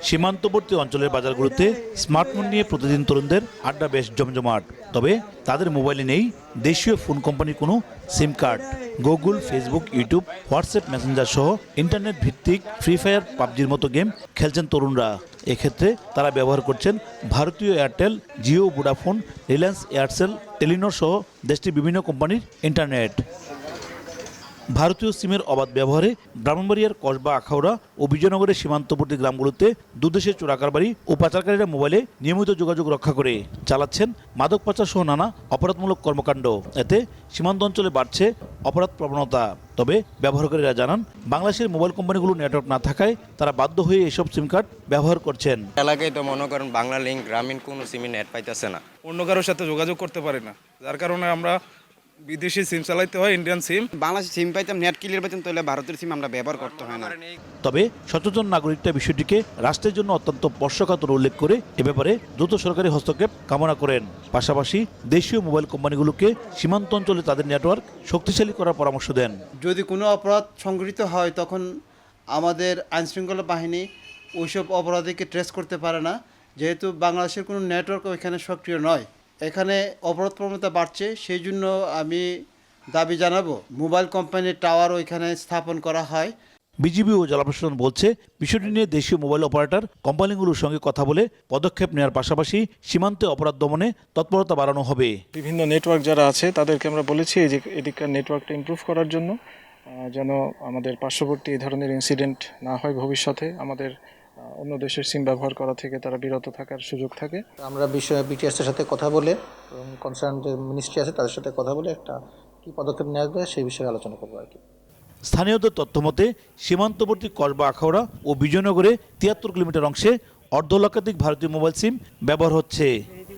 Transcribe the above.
সীমান্তবর্তী অঞ্চলের বাজারগুলোতে স্মার্টফোন নিয়ে প্রতিদিন তরুণদের আড্ডা বেশ জমজমাট। তবে তাদের মোবাইলে নেই দেশীয় ফোন কোম্পানির কোনো সিম card. Google, Facebook, YouTube, WhatsApp Messenger সহ ইন্টারনেট ভিত্তিক ফ্রি ফায়ার, পাবজির মতো গেম খেলছেন তরুণরা। এক্ষেত্রে তারা ব্যবহার করছেন ভারতীয় Airtel, Jio, Vodafone, Reliance, Aircel, Telenor সহ দেশটির বিভিন্ন কোম্পানির ইন্টারনেট। ভারতীয় সিমের অবাধ ব্যবহারে ব্রাহ্মণবাড়িয়ার কসবা, আখাউড়া ও বিজয়নগরের সীমান্তবর্তী গ্রামগুলোতে দুদেশের চোরাকারবারি ও পাচারকারীরা মোবাইলে নিয়মিত যোগাযোগ রক্ষা করে চালাচ্ছেন মাদক পাচার সহ নানা অপরাধমূলক কর্মকাণ্ড। এতে সীমান্ত অঞ্চলে বাড়ছে অপরাধ প্রবণতা। তবে ব্যবহারকারীরা জানান, বাংলাদেশের মোবাইল কোম্পানিগুলো নেটওয়ার্ক না থাকায় তারা বাধ্য হয়ে এসব সিম কার্ড ব্যবহার করছেন। এলাকায় তো মনে করেন বাংলা লিঙ্ক, গ্রামীণ কোনো সিমে নেট পাইতেছে না, অন্য কারোর সাথে যোগাযোগ করতে পারি না, যার কারণে আমরা বিদেশি সিম চালাইতে হয়, ইন্ডিয়ান সিম। বাংলাদেশের সিম পাইতাম, নেট ক্লিয়ার পাইতাম, তাহলে ভারতের সিম আমরা ব্যবহার করতে হয় না। তবে সচেতন নাগরিকরা বিষয়টিকে রাষ্ট্রের জন্য অত্যন্ত স্পর্শকাতর উল্লেখ করে এ ব্যাপারে দ্রুত সরকারি হস্তক্ষেপ কামনা করেন। পাশাপাশি দেশীয় মোবাইল কোম্পানিগুলোকে সীমান্ত অঞ্চলে তাদের নেটওয়ার্ক শক্তিশালী করার পরামর্শ দেন। যদি কোনো অপরাধ সংঘটিত হয় তখন আমাদের আইনশৃঙ্খলা বাহিনী ওইসব অপরাধীকে ট্রেস করতে পারে না, যেহেতু বাংলাদেশের কোনো নেটওয়ার্ক ওইখানে সক্রিয় নয়। এখানে অপরাধ প্রবণতা বাড়ছে, সেই জন্য আমি দাবি জানাবো মোবাইল কোম্পানির টাওয়ার ওইখানে স্থাপন করা হয়। বিজিবি ও জেলা প্রশাসন বলছে, বিষয়টি নিয়ে দেশীয় মোবাইল অপারেটর কোম্পানিগুলোর সঙ্গে কথা বলে পদক্ষেপ নেওয়ার পাশাপাশি সীমান্তে অপরাধ দমনে তৎপরতা বাড়ানো হবে। বিভিন্ন নেটওয়ার্ক যারা আছে তাদেরকে আমরা বলেছি যে এদিককার নেটওয়ার্কটা ইমপ্রুভ করার জন্য, যেন আমাদের পার্শ্ববর্তী এই ধরনের ইনসিডেন্ট না হয় ভবিষ্যতে, আমাদের অন্য দেশের সিম ব্যবহার করা থেকে তারা বিরত থাকার সুযোগ থাকে। আমরা বিটিএসের সাথে কথা বলে এবং কনসার্ন যে মিনিস্ট্রি আছে তাদের সাথে কথা বলে একটা কী পদক্ষেপ নেওয়া যাবে সেই বিষয়ে আলোচনা করবো আর কি। স্থানীয়দের তথ্যমতে সীমান্তবর্তী কসবা, আখাউড়া ও বিজয়নগরে ৭৩ কিলোমিটার অংশে অর্ধলক্ষাধিক ভারতীয় মোবাইল সিম ব্যবহার হচ্ছে।